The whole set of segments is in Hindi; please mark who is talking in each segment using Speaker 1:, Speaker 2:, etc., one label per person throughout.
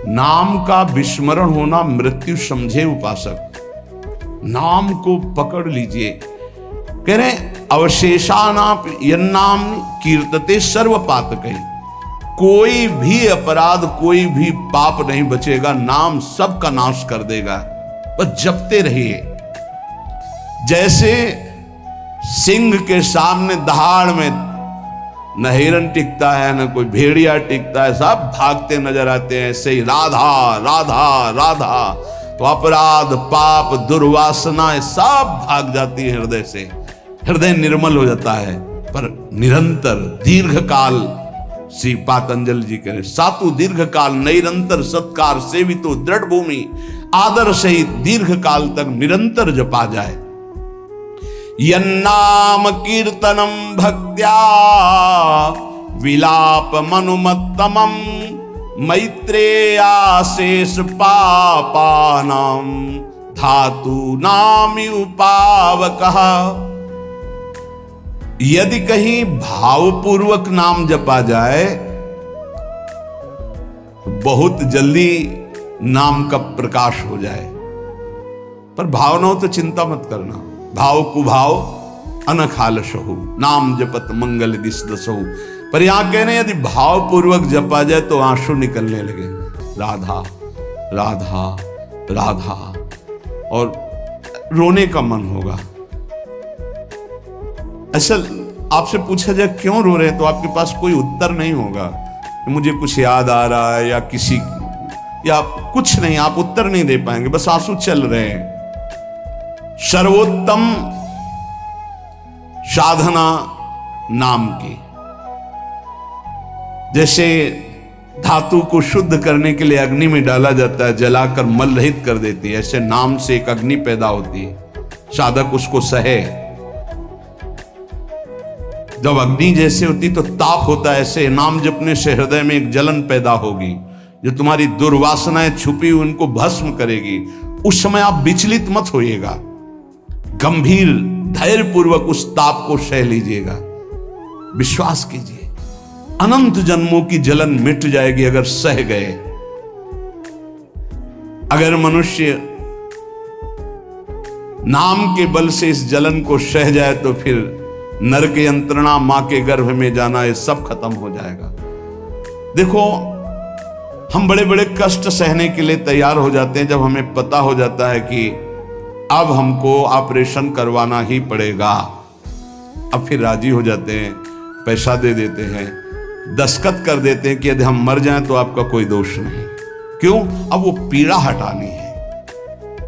Speaker 1: नाम का विस्मरण होना मृत्यु समझे उपासक। नाम को पकड़ लीजिए। कह रहे अवशेषानाप यन्नाम कीर्तते सर्व पातकै। कोई भी अपराध, कोई भी पाप नहीं बचेगा, नाम सबका नाश कर देगा। बस जपते रहिए। जैसे सिंह के सामने दहाड़ में न हिरन टिकता है, न कोई भेड़िया टिकता है, सब भागते नजर आते हैं। ऐसे ही राधा राधा राधा, तो अपराध, पाप, दुर्वासनाएं सब भाग जाती है हृदय से। हृदय निर्मल हो जाता है। पर निरंतर दीर्घ काल, श्री पातंजलि जी कह रहे, सातु दीर्घ काल निरंतर सत्कार सेवितो दृढ़ भूमि, आदर सहित दीर्घ काल तक निरंतर जपा जाए। यन्नाम कीर्तनम भक्त्या विलाप मनुमत्तमम, मैत्रेयाशेष पापानाम धातु नामि उपावकः। यदि कहीं भावपूर्वक नाम जपा जाए तो बहुत जल्दी नाम का प्रकाश हो जाए। पर भावनाओं तो चिंता मत करना। भाव कुभाव अनखालसहु, नाम जपत मंगल दिस दसहु। पर यहां कह रहे हैं यदि भावपूर्वक जपा जाए तो आंसू निकलने लगेंगे। राधा राधा राधा, और रोने का मन होगा। असल आपसे पूछा जाए क्यों रो रहे हैं, तो आपके पास कोई उत्तर नहीं होगा। मुझे कुछ याद आ रहा है या किसी, या कुछ नहीं, आप उत्तर नहीं दे पाएंगे, बस आंसू चल रहे हैं। सर्वोत्तम साधना नाम की, जैसे धातु को शुद्ध करने के लिए अग्नि में डाला जाता है, जलाकर मल रहित कर देती है, ऐसे नाम से एक अग्नि पैदा होती है, साधक उसको सहे। जब अग्नि जैसे होती तो ताप होता है, ऐसे नाम जपने से हृदय में एक जलन पैदा होगी, जो तुम्हारी दुर्वासनाएं छुपी हुई उनको भस्म करेगी। उस समय आप विचलित मत होइएगा, गंभीर धैर्य पूर्वक उस ताप को सह लीजिएगा। विश्वास कीजिए अनंत जन्मों की जलन मिट जाएगी अगर सह गए। अगर मनुष्य नाम के बल से इस जलन को सह जाए तो फिर नरक यंत्रणा, मां के गर्भ में जाना, ये सब खत्म हो जाएगा। देखो हम बड़े बड़े कष्ट सहने के लिए तैयार हो जाते हैं जब हमें पता हो जाता है कि अब हमको ऑपरेशन करवाना ही पड़ेगा। अब फिर राजी हो जाते हैं, पैसा दे देते हैं, दस्तखत कर देते हैं कि यदि हम मर जाएं तो आपका कोई दोष नहीं। क्यों? अब वो पीड़ा हटानी है।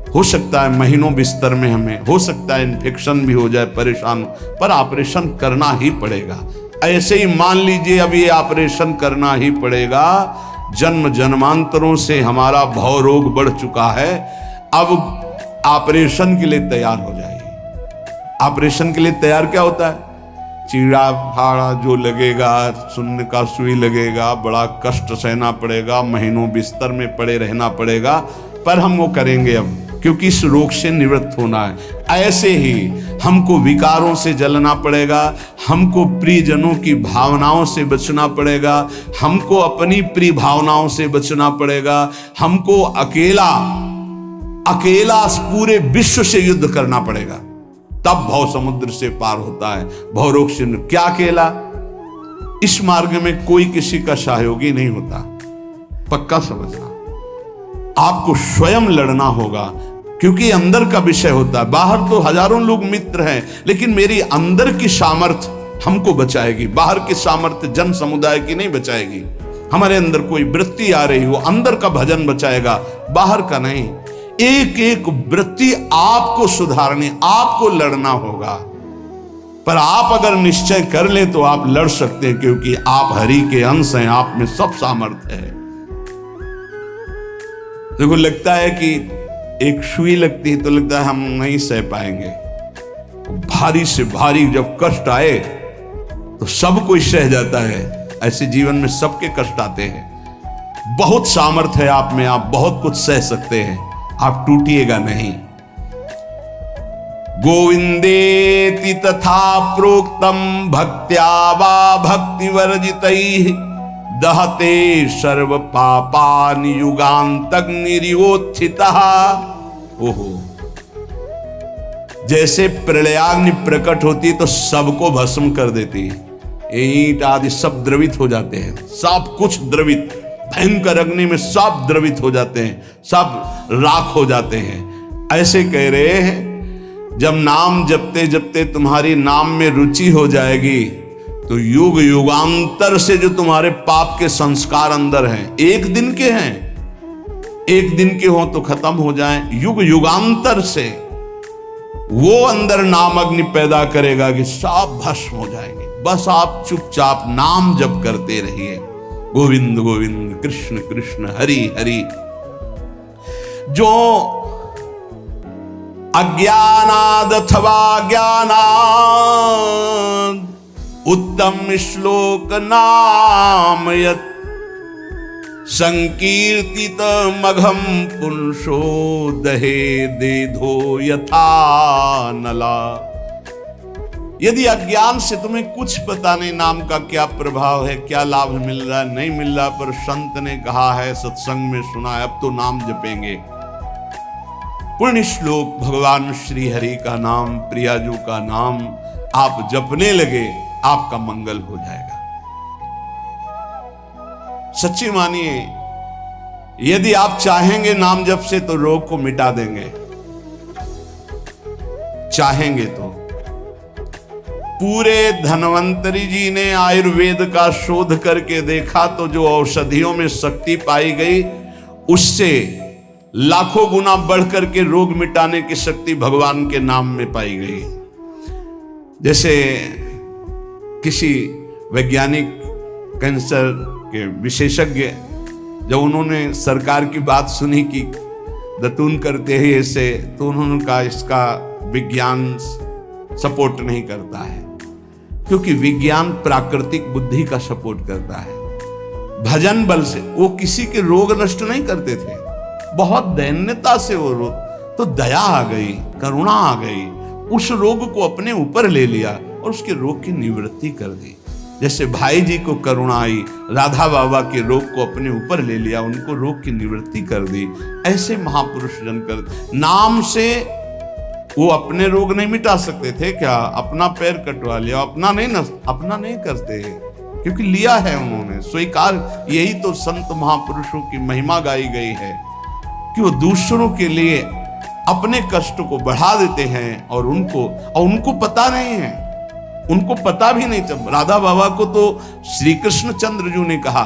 Speaker 1: हो सकता है महीनों बिस्तर में हमें, हो सकता है इन्फेक्शन भी हो जाए, परेशान, पर ऑपरेशन करना ही पड़ेगा। ऐसे ही मान लीजिए अब ये ऑपरेशन करना ही पड़ेगा। जन्म जन्मांतरों से हमारा भव रोग बढ़ चुका है, अब ऑपरेशन के लिए तैयार हो जाइए। ऑपरेशन के लिए तैयार क्या होता है? चीड़ा फाड़ा जो लगेगा, सुन्न का सुई लगेगा, बड़ा कष्ट सहना पड़ेगा, महीनों बिस्तर में पड़े रहना पड़ेगा, पर हम वो करेंगे अब, क्योंकि इस रोग से निवृत्त होना है। ऐसे ही हमको विकारों से जलना पड़ेगा, हमको प्रियजनों की भावनाओं से बचना पड़ेगा, हमको अपनी प्रिय भावनाओं से बचना पड़ेगा, हमको अकेला पूरे विश्व से युद्ध करना पड़ेगा, तब भव समुद्र से पार होता है। भव रोग से क्या अकेला? इस मार्ग में कोई किसी का सहयोगी नहीं होता, पक्का समझना। आपको स्वयं लड़ना होगा, क्योंकि अंदर का विषय होता है। बाहर तो हजारों लोग मित्र हैं, लेकिन मेरी अंदर की सामर्थ्य हमको बचाएगी। बाहर की सामर्थ्य जन समुदाय की नहीं बचाएगी। हमारे अंदर कोई वृत्ति आ रही हो, अंदर का भजन बचाएगा, बाहर का नहीं। एक एक वृत्ति आपको सुधारनी, आपको लड़ना होगा। पर आप अगर निश्चय कर ले तो आप लड़ सकते हैं, क्योंकि आप हरि के अंश हैं, आप में सब सामर्थ्य है। देखो लगता है कि एक सुई लगती है तो लगता है हम नहीं सह पाएंगे। भारी से भारी जब कष्ट आए तो सब कोई सह जाता है। ऐसे जीवन में सबके कष्ट आते हैं। बहुत सामर्थ्य है आप में, आप बहुत कुछ सह सकते हैं, आप टूटिएगा नहीं। गोविंदेति तथा प्रोक्तम भक्त्या वा भक्ति वर्जितैः दहते सर्व पापानि युगांतग्निरिवोत्थितः। ओहो, जैसे प्रलयाग्नि प्रकट होती तो सबको भस्म कर देती, ईंट आदि सब द्रवित हो जाते हैं, सब कुछ द्रवित, भयंकर अग्नि में सब द्रवित हो जाते हैं, सब राख हो जाते हैं। ऐसे कह रहे हैं जब नाम जपते जपते तुम्हारी नाम में रुचि हो जाएगी तो युग युगांतर से जो तुम्हारे पाप के संस्कार अंदर हैं, एक दिन के हैं, एक दिन के हो तो खत्म हो जाएं, युग युगांतर से वो अंदर नाम अग्नि पैदा करेगा कि सब भस्म हो जाएंगे। बस आप चुपचाप नाम जप करते रहिए, गोविंद गोविंद कृष्ण कृष्ण हरि हरि। जो अज्ञानाद अथवा ज्ञानाद उत्तम श्लोक नाम यत् संकीर्तित मघम पुंसो दहे देधो यथा नला। यदि अज्ञान से तुम्हें कुछ पता नहीं नाम का क्या प्रभाव है, क्या लाभ मिल रहा है, नहीं मिल रहा, पर संत ने कहा है, सत्संग में सुना है, अब तो नाम जपेंगे। पुण्य श्लोक भगवान श्री हरि का नाम, प्रियाजू का नाम आप जपने लगे, आपका मंगल हो जाएगा। सच्ची मानिए, यदि आप चाहेंगे नाम जप से तो रोग को मिटा देंगे, चाहेंगे तो। पूरे धन्वंतरी जी ने आयुर्वेद का शोध करके देखा तो जो औषधियों में शक्ति पाई गई उससे लाखों गुना बढ़कर के रोग मिटाने की शक्ति भगवान के नाम में पाई गई। जैसे किसी वैज्ञानिक कैंसर के विशेषज्ञ जब उन्होंने सरकार की बात सुनी कि दतून करते हैं ऐसे, तो उन्होंने कहा इसका विज्ञान सपोर्ट नहीं करता है, क्योंकि विज्ञान प्राकृतिक बुद्धि का सपोर्ट करता है। भजन बल से वो किसी के रोग नष्ट नहीं करते थे, बहुत दैन्यता से वो रोग, तो दया आ गई, करुणा आ गई, उस रोग को अपने ऊपर ले लिया और उसके रोग की निवृत्ति कर दी। जैसे भाई जी को करुणा आई, राधा बाबा के रोग को अपने ऊपर ले लिया, उनको रोग की निवृत्ति कर दी। ऐसे महापुरुष जन कर नाम से वो अपने रोग नहीं मिटा सकते थे क्या? अपना पैर कटवा लिया, अपना नहीं करते, क्योंकि लिया है उन्होंने स्वीकार। यही तो संत महापुरुषों की महिमा गाई गई है कि वो दूसरों के लिए अपने कष्ट को बढ़ा देते हैं और उनको पता नहीं है, उनको पता भी नहीं चल। राधा बाबा को तो श्री कृष्ण चंद्र जी ने कहा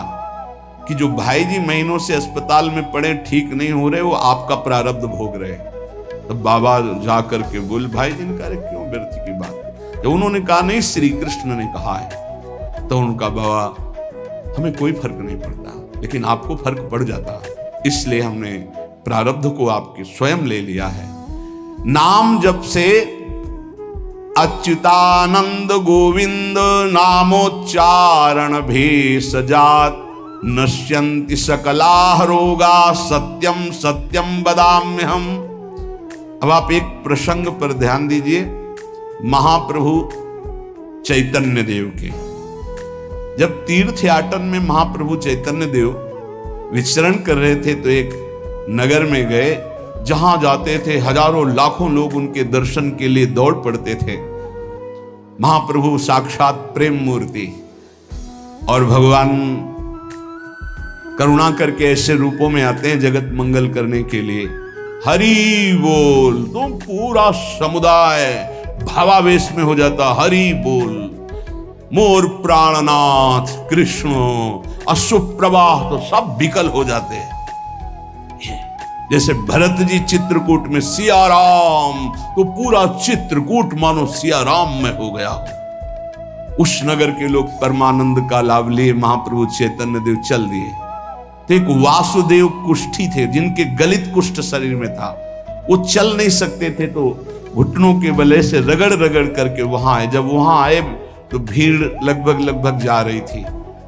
Speaker 1: कि जो भाई जी महीनों से अस्पताल में पड़े, ठीक नहीं हो रहे, वो आपका प्रारब्ध भोग रहे। तो बाबा जा करके बोल, भाई जी ने कहा क्यों व्यर्थ की बात। जब उन्होंने कहा नहीं श्री कृष्ण ने कहा है, तो उनका बाबा हमें कोई फर्क नहीं पड़ता, लेकिन आपको फर्क पड़ जाता, इसलिए हमने प्रारब्ध को आपके स्वयं ले लिया है। नाम जप से अच्युतानंद गोविंद नामोच्चारण भेषजात नश्यन्ति सकला रोगा सत्यम सत्यम वदाम्यहम्। अब आप एक प्रसंग पर ध्यान दीजिए, महाप्रभु चैतन्य देव के। जब तीर्थ याटन में महाप्रभु चैतन्य देव विचरण कर रहे थे तो एक नगर में गए, जहां जाते थे हजारों लाखों लोग उनके दर्शन के लिए दौड़ पड़ते थे। महाप्रभु साक्षात प्रेम मूर्ति, और भगवान करुणा करके ऐसे रूपों में आते हैं जगत मंगल करने के लिए। हरि बोल, तो पूरा समुदाय भावावेश में हो जाता, हरि बोल। मोर प्राणनाथ कृष्ण, अश्रुप्रवाह तो सब विकल हो जाते हैं। जैसे भरत जी चित्रकूट में सिया राम, तो पूरा चित्रकूट मानो सिया राम में हो गया। उस नगर के लोग परमानंद का लाभ लिए, महाप्रभु चैतन्य देव चल दिए। तो एक वासुदेव कुष्ठी थे जिनके गलित कुष्ठ शरीर में था, वो चल नहीं सकते थे, तो घुटनों के बले से रगड़ रगड़ करके वहां आए। जब वहां आए तो भीड़ लगभग जा रही थी,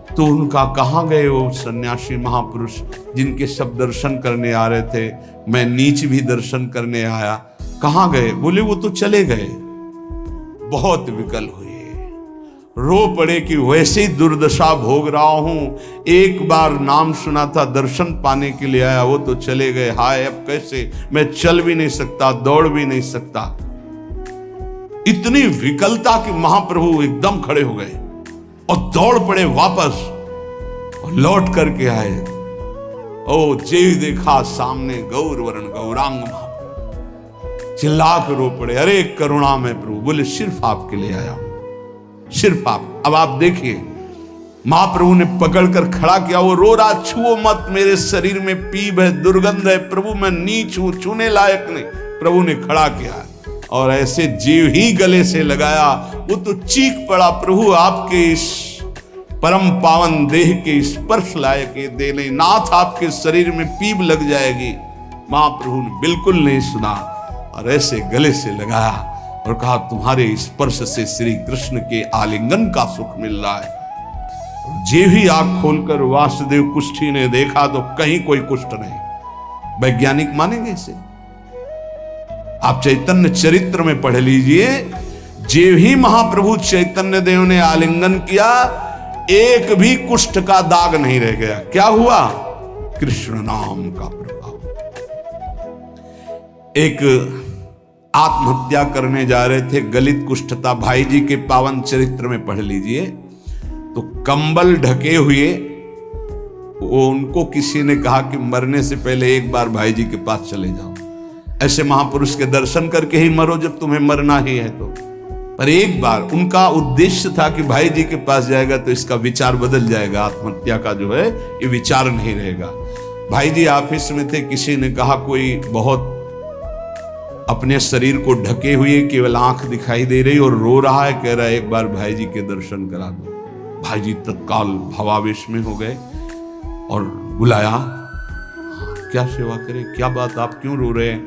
Speaker 1: तो उनका कहाँ गए वो सन्यासी महापुरुष जिनके सब दर्शन करने आ रहे थे, मैं नीच भी दर्शन करने आया, कहाँ गए? बोले वो तो चले गए। बहुत विकल हुए, रो पड़े कि वैसे ही दुर्दशा भोग रहा हूं, एक बार नाम सुना था, दर्शन पाने के लिए आया, वो तो चले गए, हाय अब कैसे, मैं चल भी नहीं सकता, दौड़ भी नहीं सकता। इतनी विकलता कि महाप्रभु एकदम खड़े हो गए और दौड़ पड़े वापस और लौट करके आए। ओ जे देखा सामने गौर वर्ण गौरांग महाप्रभु, चिल्ला कर रो पड़े, अरे करुणा में प्रभु। बोले सिर्फ आपके लिए आया हूं, सिर्फ आप। अब आप देखिए, महाप्रभु ने पकड़कर खड़ा किया, वो रो रहा, छुओ मत, मेरे शरीर में पीप है, दुर्गंध है, प्रभु मैं नीच हूं, छूने लायक नहीं। प्रभु ने खड़ा किया और ऐसे जीव ही गले से लगाया, वो तो चीख पड़ा, प्रभु आपके इस परम पावन देह के स्पर्श लायक ये दे नहीं, नाथ आपके शरीर में पीप लग जाएगी। महाप्रभु ने बिल्कुल नहीं सुना और ऐसे गले से लगाया और कहा, तुम्हारे स्पर्श से श्री कृष्ण के आलिंगन का सुख मिल रहा है। जे भी आंख खोलकर वासुदेव कुष्ठी ने देखा तो कहीं कोई कुष्ठ नहीं। वैज्ञानिक मानेंगे इसे? आप चैतन्य चरित्र में पढ़ लीजिए, जे भी महाप्रभु चैतन्य देव ने आलिंगन किया, एक भी कुष्ठ का दाग नहीं रह गया। क्या हुआ? कृष्ण नाम का प्रभाव। एक आत्महत्या करने जा रहे थे, गलित कुष्ठ था, भाई जी के पावन चरित्र में पढ़ लीजिए। तो कंबल ढके हुए वो, उनको किसी ने कहा कि मरने से पहले एक बार भाई जी के पास चले जाओ, ऐसे महापुरुष के दर्शन करके ही मरो जब तुम्हें मरना ही है तो। पर एक बार उनका उद्देश्य था कि भाई जी के पास जाएगा तो इसका विचार बदल जाएगा, आत्महत्या का जो है ये विचार नहीं रहेगा। भाई जी ऑफिस में थे, किसी ने कहा कोई बहुत अपने शरीर को ढके हुए केवल आंख दिखाई दे रही और रो रहा है, कह रहा है एक बार भाई जी के दर्शन करा दो। भाई जी तत्काल भावावेश में हो गए और बुलाया, क्या सेवा करें, क्या बात, आप क्यों रो रहे हैं?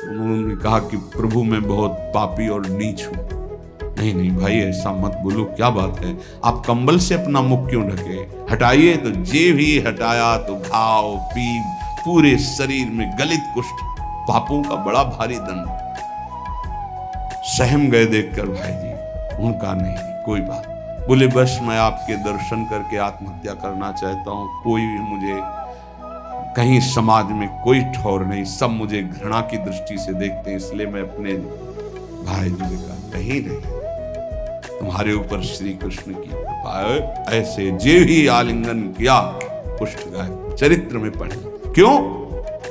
Speaker 1: उन्होंने कहा कि प्रभु मैं बहुत पापी और नीच हूं। नहीं नहीं भाई ऐसा मत बोलो, क्या बात है, आप कंबल से अपना मुख क्यों ढके? हटाइए। तो जे भी हटाया तो घाव, पीप, पूरे शरीर में गलित कुष्ठ, पापों का बड़ा भारी दंड। सहम गए देखकर भाई जी। उनका नहीं कोई बात। बोले बस मैं आपके दर्शन करके आत्महत्या करना चाहता हूं, कोई भी मुझे कहीं समाज में कोई ठौर नहीं, सब मुझे घृणा की दृष्टि से देखते हैं, इसलिए मैं अपने भाई जी ने कहा कहीं नहीं, तुम्हारे ऊपर श्री कृष्ण की कृपा है। ऐसे जे ही आलिंगन किया कुष्ठ गए। चरित्र में पढ़े। क्यों?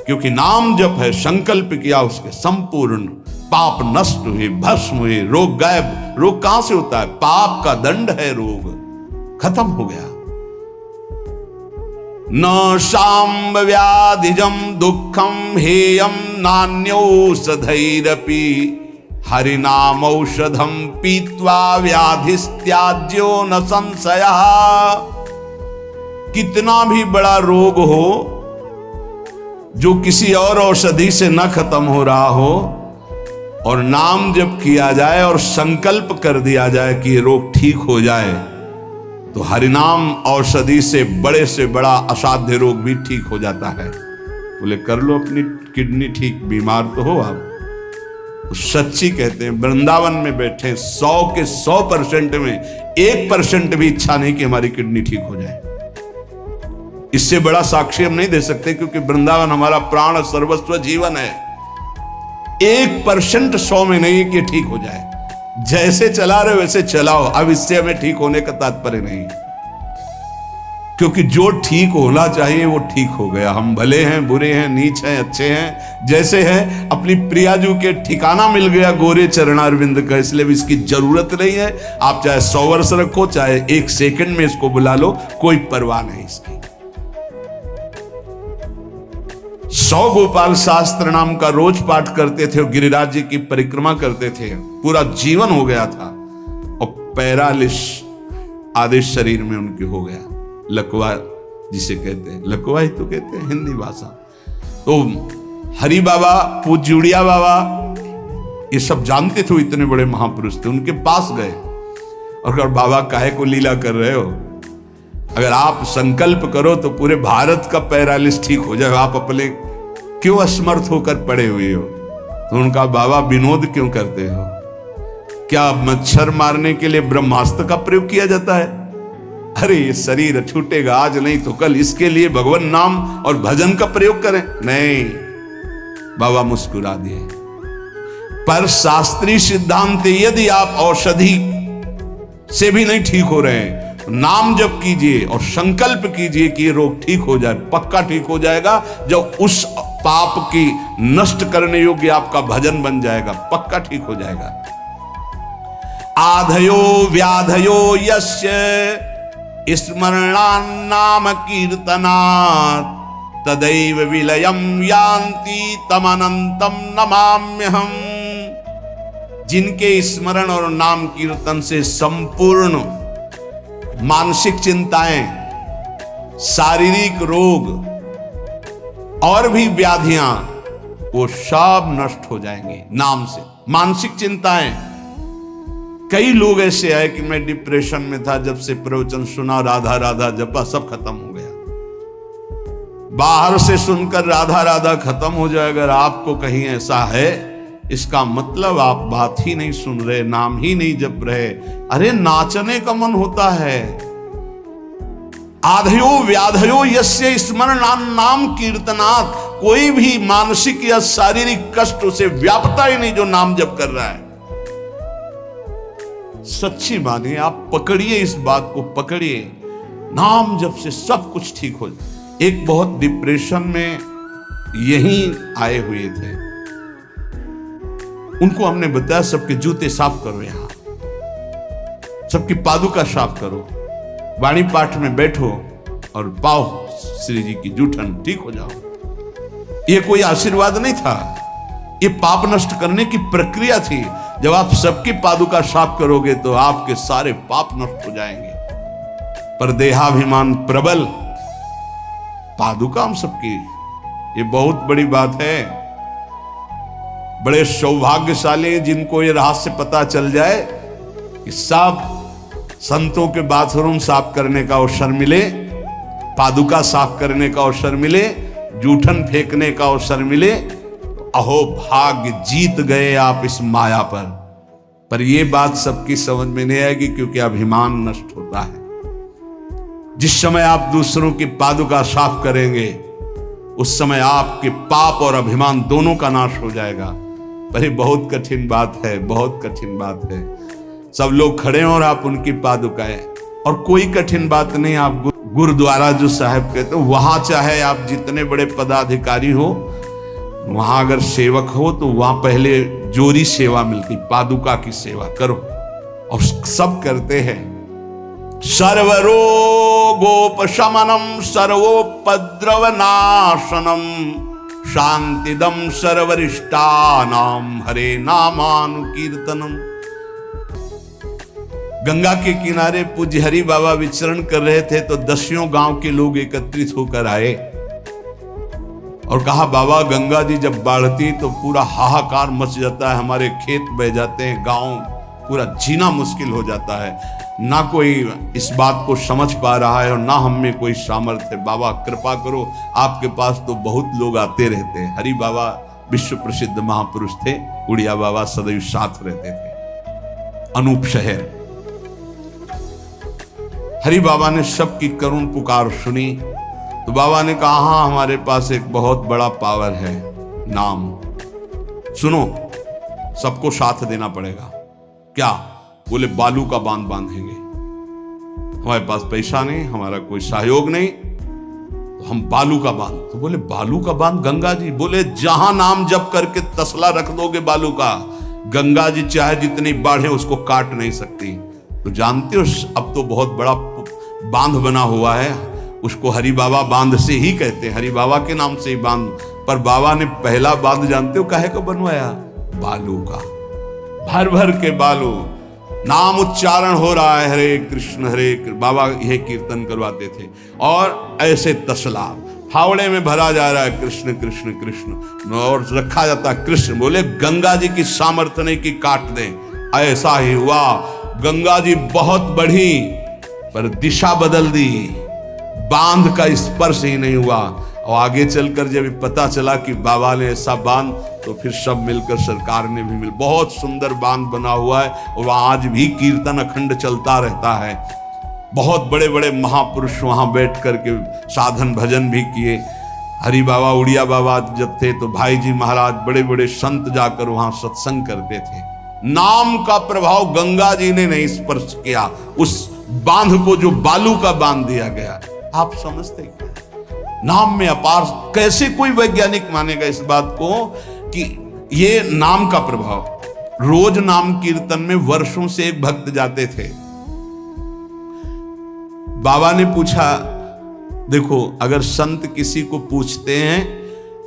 Speaker 1: क्योंकि नाम जप है, संकल्प किया उसके, संपूर्ण पाप नष्ट हुए, भस्म हुए, रोग गायब। रोग कहां से होता है? पाप का दंड है रोग, खत्म हो गया। न शाम्ब व्याधिजम दुखम हेयम नान्यौषधैरपि हरिनाम औषधम पीत्वा व्याधिस्त्याज्यो न संशयः। कितना भी बड़ा रोग हो जो किसी और औषधि से न खत्म हो रहा हो और नाम जब किया जाए और संकल्प कर दिया जाए कि ये रोग ठीक हो जाए, तो हरिनाम औषधि से बड़ा असाध्य रोग भी ठीक हो जाता है। बोले कर लो अपनी किडनी ठीक, बीमार तो हो आप। तो सच्ची कहते हैं, वृंदावन में बैठे 100 के 100% में 1% भी इच्छा नहीं कि हमारी किडनी ठीक हो जाए। इससे बड़ा साक्षी हम नहीं दे सकते, क्योंकि वृंदावन हमारा प्राण सर्वस्व जीवन है। 1% 100 में नहीं कि ठीक हो जाए। जैसे चला रहे वैसे चलाओ, अब इससे हमें ठीक होने का तात्पर्य नहीं, क्योंकि जो ठीक होना चाहिए वो ठीक हो गया। हम भले हैं, बुरे हैं, नीच हैं, अच्छे हैं, जैसे हैं, अपनी प्रियाजू के ठिकाना मिल गया गोरे चरणारविंद का, इसलिए इसकी जरूरत नहीं है। आप चाहे 100 वर्ष रखो, चाहे 1 सेकंड में इसको बुला लो, कोई परवाह नहीं इसकी। 100 गोपाल शास्त्र नाम का रोज पाठ करते थे, गिरिराज जी की परिक्रमा करते थे, पूरा जीवन हो गया था और पैरालिस आधे शरीर में उनके हो गया। लकवा जिसे कहते हैं, लकवा ही तो कहते हैं हिंदी भाषा। तो हरि बाबा, पूज्य उड़िया बाबा, ये सब जानते थे, इतने बड़े महापुरुष थे। उनके पास गए और कहा बाबा काहे को लीला कर रहे हो? अगर आप संकल्प करो तो पूरे भारत का पैरालिस ठीक हो जाए, आप अपने क्यों असमर्थ होकर पड़े हुए हो? तो उनका बाबा विनोद क्यों करते हो? क्या मच्छर मारने के लिए ब्रह्मास्त्र का प्रयोग किया जाता है? अरे ये शरीर छूटेगा आज नहीं तो कल, इसके लिए भगवान नाम और भजन का प्रयोग करें? नहीं। बाबा मुस्कुरा दिए। पर शास्त्रीय सिद्धांत, यदि आप औषधि से भी नहीं ठीक हो रहे हैं, नाम जप कीजिए और संकल्प कीजिए कि ये रोग ठीक हो जाए। पक्का ठीक हो जाएगा जब उस पाप की नष्ट करने योग्य आपका भजन बन जाएगा, पक्का ठीक हो जाएगा। आधयो व्याधयो यस्य स्मरणान्नाम कीर्तनात् तदैव विलयम यान्ति तमनंतम नमाम्यहम्। जिनके स्मरण और नाम कीर्तन से संपूर्ण मानसिक चिंताएं, शारीरिक रोग और भी व्याधियां वो सब नष्ट हो जाएंगे नाम से। मानसिक चिंताएं, कई लोग ऐसे आए कि मैं डिप्रेशन में था, जब से प्रवचन सुना राधा राधा जपा सब खत्म हो गया। बाहर से सुनकर राधा राधा खत्म हो जाएगा, अगर आपको कहीं ऐसा है इसका मतलब आप बात ही नहीं सुन रहे, नाम ही नहीं जप रहे। अरे नाचने का मन होता है। आधयो व्याधयो यस्य स्मरणान्नाम कीर्तनात्। कोई भी मानसिक या शारीरिक कष्ट उसे व्यापता ही नहीं जो नाम जप कर रहा है। सच्ची मानिए, आप पकड़िए इस बात को, पकड़िए। नाम जप से सब कुछ ठीक हो जाए। एक बहुत डिप्रेशन में यही आए हुए थे, उनको हमने बताया सबके जूते साफ करो, यहां सबकी पादुका साफ करो, वाणी पाठ में बैठो और पाओ श्री जी की जूठन, ठीक हो जाओ। ये कोई आशीर्वाद नहीं था, ये पाप नष्ट करने की प्रक्रिया थी। जब आप सबकी पादुका साफ करोगे तो आपके सारे पाप नष्ट हो जाएंगे। पर देहाभिमान प्रबल, पादुका हम सबकी, ये बहुत बड़ी बात है। बड़े सौभाग्यशाली जिनको ये रहस्य पता चल जाए कि सब संतों के बाथरूम साफ करने का अवसर मिले, पादुका साफ करने का अवसर मिले, जूठन फेंकने का अवसर मिले, अहो भाग्य, जीत गए आप इस माया पर यह बात सबकी समझ में नहीं आएगी, क्योंकि अभिमान नष्ट होता है। जिस समय आप दूसरों की पादुका साफ करेंगे उस समय आपके पाप और अभिमान दोनों का नाश हो जाएगा। पर ये बहुत कठिन बात है, बहुत कठिन बात है। सब लोग खड़े हैं और आप उनकी पादुकाएं, और कोई कठिन बात नहीं। आप गुरुद्वारा जो साहब कहते हो, वहां चाहे आप जितने बड़े पदाधिकारी हो, वहां अगर सेवक हो तो वहां पहले जोरी सेवा मिलती, पादुका की सेवा करो। और सब करते हैं। सर्वरोगोपशमनम सर्वोपद्रवनाशनम शांतिदम सर्वरिष्टानाम हरे नामानुकीर्तनम। गंगा के किनारे पूज्य हरि बाबा विचरण कर रहे थे तो 10 गांव के लोग एकत्रित होकर आए और कहा, बाबा गंगा जी जब बढ़ती तो पूरा हाहाकार मच जाता है, हमारे खेत बह जाते हैं, गांव पूरा जीना मुश्किल हो जाता है। ना कोई इस बात को समझ पा रहा है और ना हम में कोई सामर्थ्य। बाबा कृपा करो, आपके पास तो बहुत लोग आते रहते हैं। हरि बाबा विश्व प्रसिद्ध महापुरुष थे, उड़िया बाबा सदैव साथ रहते थे। अनूप शहर। हरि बाबा ने सबकी करुण पुकार सुनी तो बाबा ने कहा, हाँ हमारे पास एक बहुत बड़ा पावर है, नाम। सुनो, सबको साथ देना पड़ेगा। क्या? बोले बालू का बांध बांधेंगे। हमारे पास पैसा नहीं, हमारा कोई सहयोग नहीं, तो हम बालू का बांध। तो बोले बालू का बांध गंगा जी? बोले जहां नाम जप करके तसला रख दोगे बालू का, गंगा जी चाहे जितनी बाढ़े उसको काट नहीं सकती। तो जानते हो अब तो बहुत बड़ा बांध बना हुआ है, उसको हरि बाबा बांध से ही कहते हैं, हरि बाबा के नाम से ही बांध। पर बाबा ने पहला बांध जानते हो काहे का बनवाया? बालू का। भर भर के बालू, नाम उच्चारण हो रहा है, हरे कृष्ण हरे कृष्ण। बाबा यह कीर्तन करवाते थे और ऐसे तसला फावड़े में भरा जा रहा है, कृष्ण कृष्ण कृष्ण, और रखा जाता कृष्ण। बोले गंगा जी की सामर्थ्य नहीं कि काट दें। ऐसा ही हुआ, गंगा जी बहुत बढ़ी पर दिशा बदल दी, बांध का स्पर्श ही नहीं हुआ और आगे चलकर जब पता चला कि बाबा ने ऐसा बांध, तो फिर सब मिलकर सरकार ने भी बहुत सुंदर बांध बना हुआ है और वहाँ आज भी कीर्तन अखंड चलता रहता है। बहुत बड़े बड़े महापुरुष वहाँ बैठ करके साधन भजन भी किए। हरि बाबा, उड़िया बाबा जब थे तो भाई जी महाराज, बड़े बड़े संत जाकर वहाँ सत्संग करते थे। नाम का प्रभाव गंगा जी ने नहीं स्पर्श किया उस बांध को जो बालू का बांध दिया गया। आप समझते क्या? नाम में अपार। कैसे कोई वैज्ञानिक मानेगा इस बात को कि ये नाम का प्रभाव। रोज नाम कीर्तन में वर्षों से एक भक्त जाते थे। बाबा ने पूछा, देखो अगर संत किसी को पूछते हैं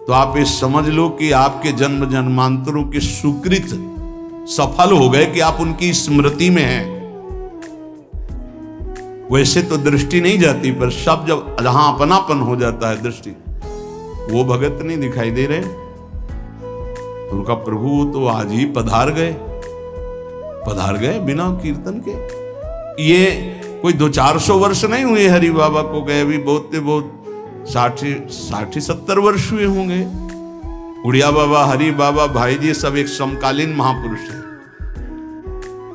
Speaker 1: तो आप ये समझ लो कि आपके जन्म जन्मांतरों के सुकृत सफल हो गए कि आप उनकी स्मृति में हैं। वैसे तो दृष्टि नहीं जाती, पर सब जब जहां अपनापन हो जाता है दृष्टि, वो भगत नहीं दिखाई दे रहे। तो उनका प्रभु तो आज ही पधार गए बिना कीर्तन के। ये कोई 200-400 वर्ष नहीं हुए हरि बाबा को गए, अभी बहुत 60-70 वर्ष हुए होंगे। उड़िया बाबा, हरि बाबा, भाई जी सब एक समकालीन महापुरुष है।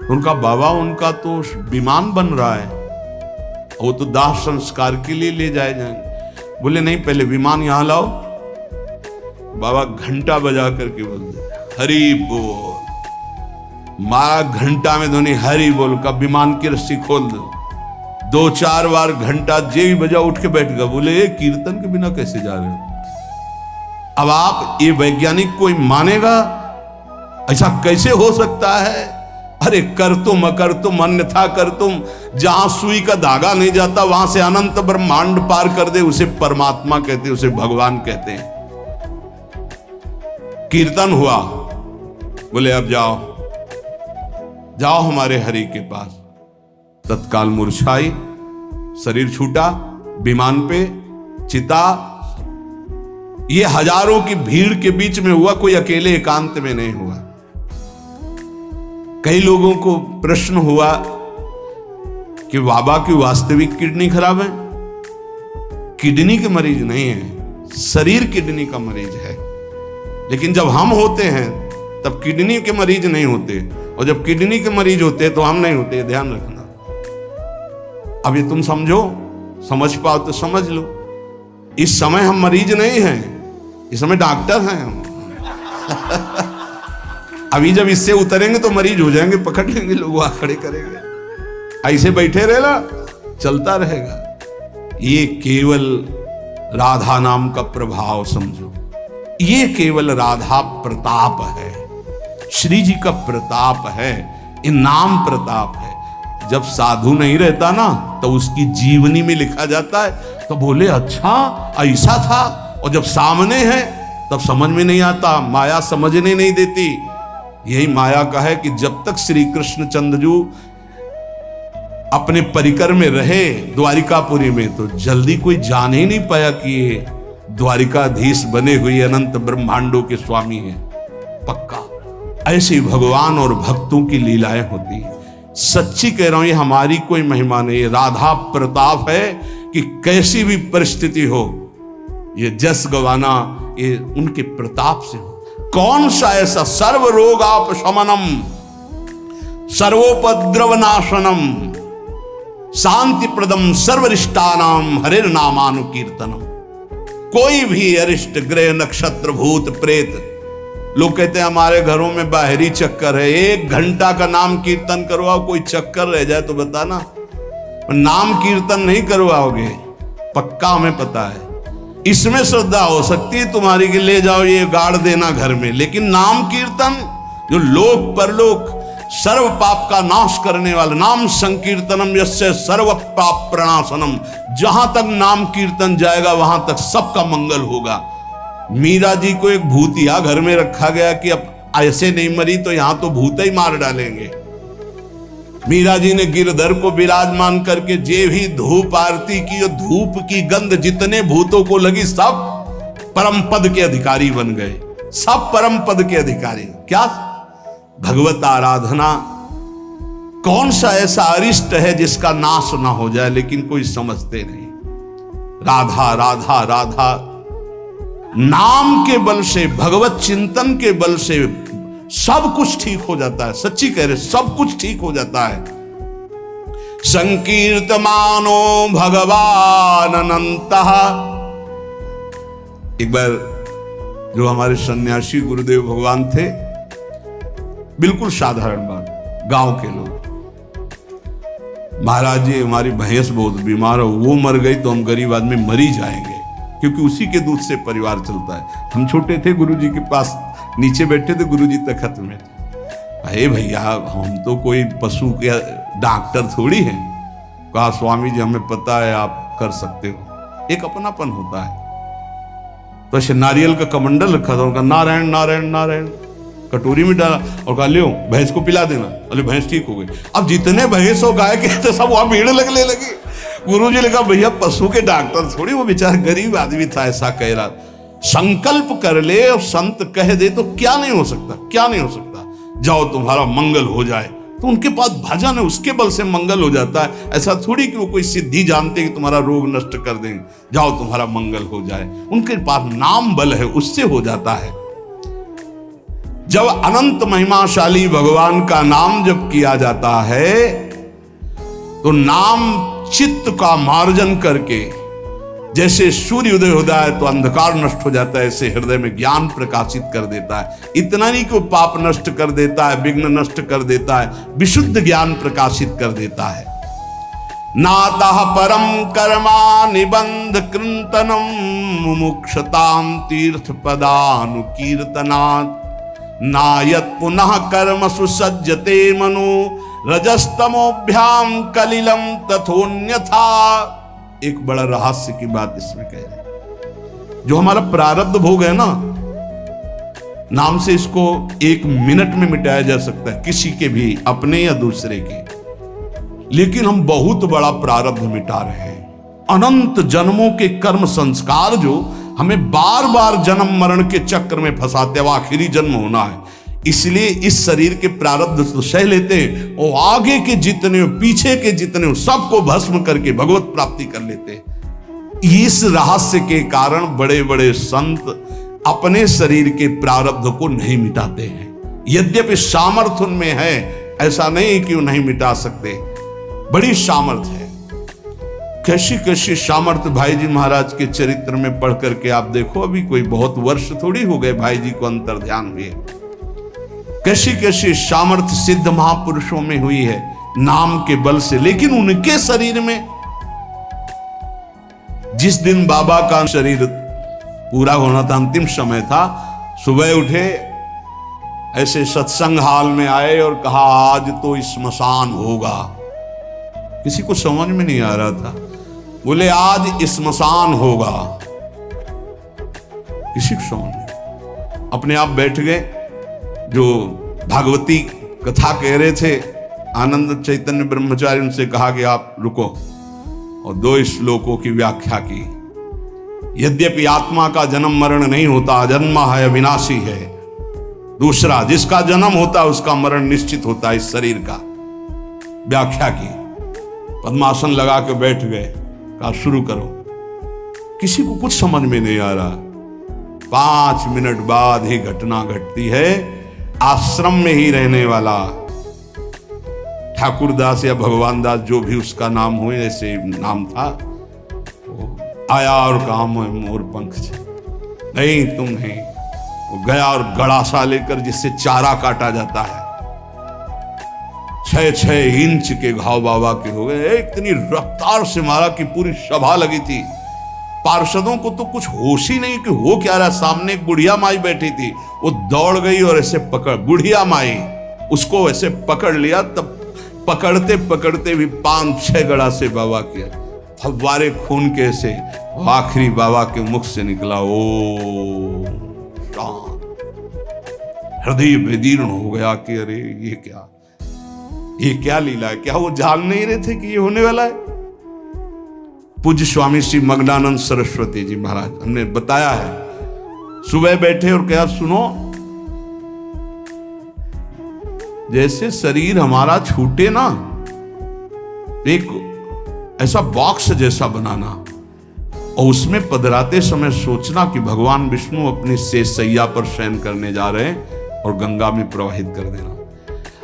Speaker 1: उनका बाबा, उनका तो विमान बन रहा है, वो तो दाह संस्कार के लिए ले जाए जाएंगे। बोले नहीं, पहले विमान यहां लाओ। बाबा घंटा बजा करके बोलते हरि बोल। मारा घंटा में ध्वनि हरि बोल का, विमान की रस्सी खोल दो। 2-4 बार घंटा जे भी बजा उठ के बैठ गया। बोले ये कीर्तन के बिना कैसे जा रहे हो? अब आप ये वैज्ञानिक कोई मानेगा? ऐसा कैसे हो सकता है? अरे कर तुम अकर तुम अन्यथा कर तुम। जहां सुई का धागा नहीं जाता वहां से अनंत ब्रह्मांड पार कर दे, उसे परमात्मा कहते, उसे भगवान कहते हैं। कीर्तन हुआ, बोले अब जाओ हमारे हरि के पास। तत्काल मूर्छाई, शरीर छूटा, विमान पे चिता। ये हजारों की भीड़ के बीच में हुआ, कोई अकेले एकांत में नहीं हुआ। कई लोगों को प्रश्न हुआ कि बाबा की वास्तविक किडनी खराब है। किडनी के मरीज नहीं है, शरीर किडनी का मरीज है। लेकिन जब हम होते हैं तब किडनी के मरीज नहीं होते, और जब किडनी के मरीज होते तो हम नहीं होते। ध्यान रखना। अब ये तुम समझो, समझ पाओ तो समझ लो। इस समय हम मरीज नहीं हैं, इस समय डॉक्टर हैं हम। अभी जब इससे उतरेंगे तो मरीज हो जाएंगे, पकड़ लेंगे लोग, वहां खड़े करेंगे। ऐसे बैठे रहेगा, चलता रहेगा। ये केवल राधा नाम का प्रभाव समझो। ये केवल राधा प्रताप है, श्री जी का प्रताप है, ये नाम प्रताप है। जब साधु नहीं रहता ना तो उसकी जीवनी में लिखा जाता है तो बोले अच्छा ऐसा था, और जब सामने है तब समझ में नहीं आता, माया समझने नहीं देती। यही माया का है कि जब तक श्री कृष्ण चंद्रजू अपने परिकर में रहे द्वारिकापुरी में, तो जल्दी कोई जान ही नहीं पाया कि ये द्वारिकाधीश बने हुए अनंत ब्रह्मांडों के स्वामी हैं। पक्का ऐसे भगवान और भक्तों की लीलाएं होती हैं। सच्ची कह रहा हूं, ये हमारी कोई महिमा नहीं, ये राधा प्रताप है कि कैसी भी परिस्थिति हो, ये जस गवाना ये उनके प्रताप से हो। कौन सा ऐसा सर्व रोगापशमनम सर्वोपद्रव नाशनम शांति प्रदम सर्वरिष्टानाम हरिर नामानुकीर्तनम। कोई भी अरिष्ट ग्रह नक्षत्र भूत प्रेत, लोग कहते हैं हमारे घरों में बाहरी चक्कर है, 1 घंटा का नाम कीर्तन करवाओ, कोई चक्कर रह जाए तो बताना। नाम कीर्तन नहीं करवाओगे, पक्का हमें पता है। इसमें श्रद्धा हो सकती है तुम्हारी कि ले जाओ ये गाड़ देना घर में, लेकिन नाम कीर्तन जो लोक परलोक सर्व पाप का नाश करने वाला, नाम संकीर्तनम यस्य सर्व पाप प्रणाशनम, जहां तक नाम कीर्तन जाएगा वहां तक सबका मंगल होगा। मीरा जी को एक भूतिया घर में रखा गया कि अब ऐसे नहीं मरी तो यहां तो भूत ही मार डालेंगे। मीरा जी ने गिरधर को विराजमान करके जे भी धूप आरती की, और धूप की गंध जितने भूतों को लगी सब परम पद के अधिकारी बन गए, सब परम पद के अधिकारी। क्या भगवत आराधना, कौन सा ऐसा अरिष्ट है जिसका नाश ना हो जाए, लेकिन कोई समझते नहीं। राधा राधा राधा नाम के बल से, भगवत चिंतन के बल से सब कुछ ठीक हो जाता है। सच्ची कह रहे, सब कुछ ठीक हो जाता है। संकीर्तमानो भगवान अनंतः। एक बार जो हमारे सन्यासी गुरुदेव भगवान थे, बिल्कुल साधारण बात, गांव के लोग, महाराज जी हमारी भैंस बहुत बीमार हो, वो मर गई तो हम गरीब आदमी मरी जाएंगे, क्योंकि उसी के दूध से परिवार चलता है। हम छोटे थे, गुरुजी के पास नीचे बैठे थे, गुरुजी तखत में। अरे भैया हम तो कोई पशु के डॉक्टर थोड़ी हैं। कहा स्वामी जी हमें पता है आप कर सकते हो। एक अपनापन होता है। तो ऐसे नारियल का कमंडल रखा था, उनका नारायण नारायण नारायण कटोरी में डाला और कहा लो भैंस को पिला देना। अरे भैंस ठीक हो गई। अब जितने भैंस हो गाय के थे सब वहां भीड़ लगने लगी। गुरुजी ने कहा भैया पशु के डॉक्टर थोड़ी, वो बेचारा गरीब आदमी था, ऐसा कह रहा। संकल्प कर ले और संत कह दे तो क्या नहीं हो सकता, क्या नहीं हो सकता। जाओ तुम्हारा मंगल हो जाए, तो उनके पास भजन है, उसके बल से मंगल हो जाता है। ऐसा थोड़ी कि वो कोई सिद्धि जानते कि तुम्हारा रोग नष्ट कर देंगे। जाओ तुम्हारा मंगल हो जाए, उनके पास नाम बल है, उससे हो जाता है। जब अनंत महिमाशाली भगवान का नाम जब किया जाता है तो नाम चित्त का मार्जन करके, जैसे सूर्य उदय होता है तो अंधकार नष्ट हो जाता है, ऐसे हृदय में ज्ञान प्रकाशित कर देता है। इतना नहीं कि वो पाप नष्ट कर देता है, विघ्न नष्ट कर देता है, विशुद्ध ज्ञान प्रकाशित कर देता है। नातः परम कर्मा निबंध कृंतनम मुमुक्षताम तीर्थ पदानुकीर्तनात् नायत पुनः कर्म सुसज्जते मनु रजस्तमोभ्याम कलिलम तथोन्यथा। एक बड़ा रहस्य की बात इसमें कह रहे हैं। जो हमारा प्रारब्ध भोग है ना, नाम से इसको 1 मिनट में मिटाया जा सकता है, किसी के भी, अपने या दूसरे के। लेकिन हम बहुत बड़ा प्रारब्ध मिटा रहे हैं। अनंत जन्मों के कर्म संस्कार जो हमें बार बार जन्म मरण के चक्र में फंसाते, अब आखिरी जन्म होना है, इसलिए इस शरीर के प्रारब्ध तो सह लेते हैं और आगे के जितने हो, पीछे के जितने हो, सबको भस्म करके भगवत प्राप्ति कर लेते हैं। इस रहस्य के कारण बड़े बड़े संत अपने शरीर के प्रारब्ध को नहीं मिटाते हैं। यद्यपि सामर्थ्य उनमें है, ऐसा नहीं कि वो नहीं मिटा सकते, बड़ी सामर्थ्य है। कैसी कैसी सामर्थ्य भाई जी महाराज के चरित्र में पढ़ करके आप देखो। अभी कोई बहुत वर्ष थोड़ी हो गए भाई जी को अंतर ध्यान हुए। कैसी कैसी सामर्थ्य सिद्ध महापुरुषों में हुई है नाम के बल से। लेकिन उनके शरीर में, जिस दिन बाबा का शरीर पूरा होना था, अंतिम समय था, सुबह उठे, ऐसे सत्संग हाल में आए और कहा आज तो स्मशान होगा। किसी को समझ में नहीं आ रहा था, बोले आज स्मशान होगा। किसी को समझ नहीं, अपने आप बैठ गए। जो भागवती कथा कह रहे थे आनंद चैतन्य ब्रह्मचारी, उनसे कहा कि आप रुको, और 2 श्लोकों की व्याख्या की। यद्यपि आत्मा का जन्म मरण नहीं होता, अजन्मा है, अविनाशी है। दूसरा, जिसका जन्म होता है उसका मरण निश्चित होता है, इस शरीर का। व्याख्या की, पद्मासन लगा के बैठ गए, कहा शुरू करो। किसी को कुछ समझ में नहीं आ रहा। 5 मिनट बाद ही घटना घटती है। आश्रम में ही रहने वाला ठाकुरदास या भगवान दास, जो भी उसका नाम हो, ऐसे नाम था, आया और कहा मोर पंख नहीं, तुम नहीं। वो गया और गड़ासा लेकर, जिससे चारा काटा जाता है, 6-6 इंच के घाव बाबा के हो गए। इतनी रफ्तार से मारा कि पूरी सभा लगी थी। पार्षदों को तो कुछ होश ही नहीं कि हो क्या रहा। सामने एक बुढ़िया माई बैठी थी, वो दौड़ गई और ऐसे पकड़, बुढ़िया माई उसको ऐसे पकड़ लिया। तब पकड़ते पकड़ते भी 5-6 गड़ा से बाबा किया, फव्वारे खून के से आखिरी बाबा के मुख से निकला, ओ शांत। हृदय विदीर्ण हो गया कि अरे ये क्या लीला है। क्या वो जान नहीं रहे थे कि ये होने वाला है। पूज्य स्वामी श्री मग्नानंद सरस्वती जी महाराज, हमने बताया है, सुबह बैठे और कहा सुनो, जैसे शरीर हमारा छूटे ना, एक ऐसा बॉक्स जैसा बनाना, और उसमें पधराते समय सोचना कि भगवान विष्णु अपनी शेष सैया पर शयन करने जा रहे हैं और गंगा में प्रवाहित कर देना।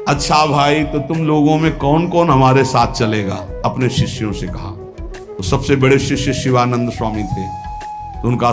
Speaker 1: अच्छा भाई, तो तुम लोगों में कौन कौन हमारे साथ चलेगा? अपने शिष्यों से कहा। तो सबसे बड़े शिष्य शिवानंद स्वामी थे, तो उनका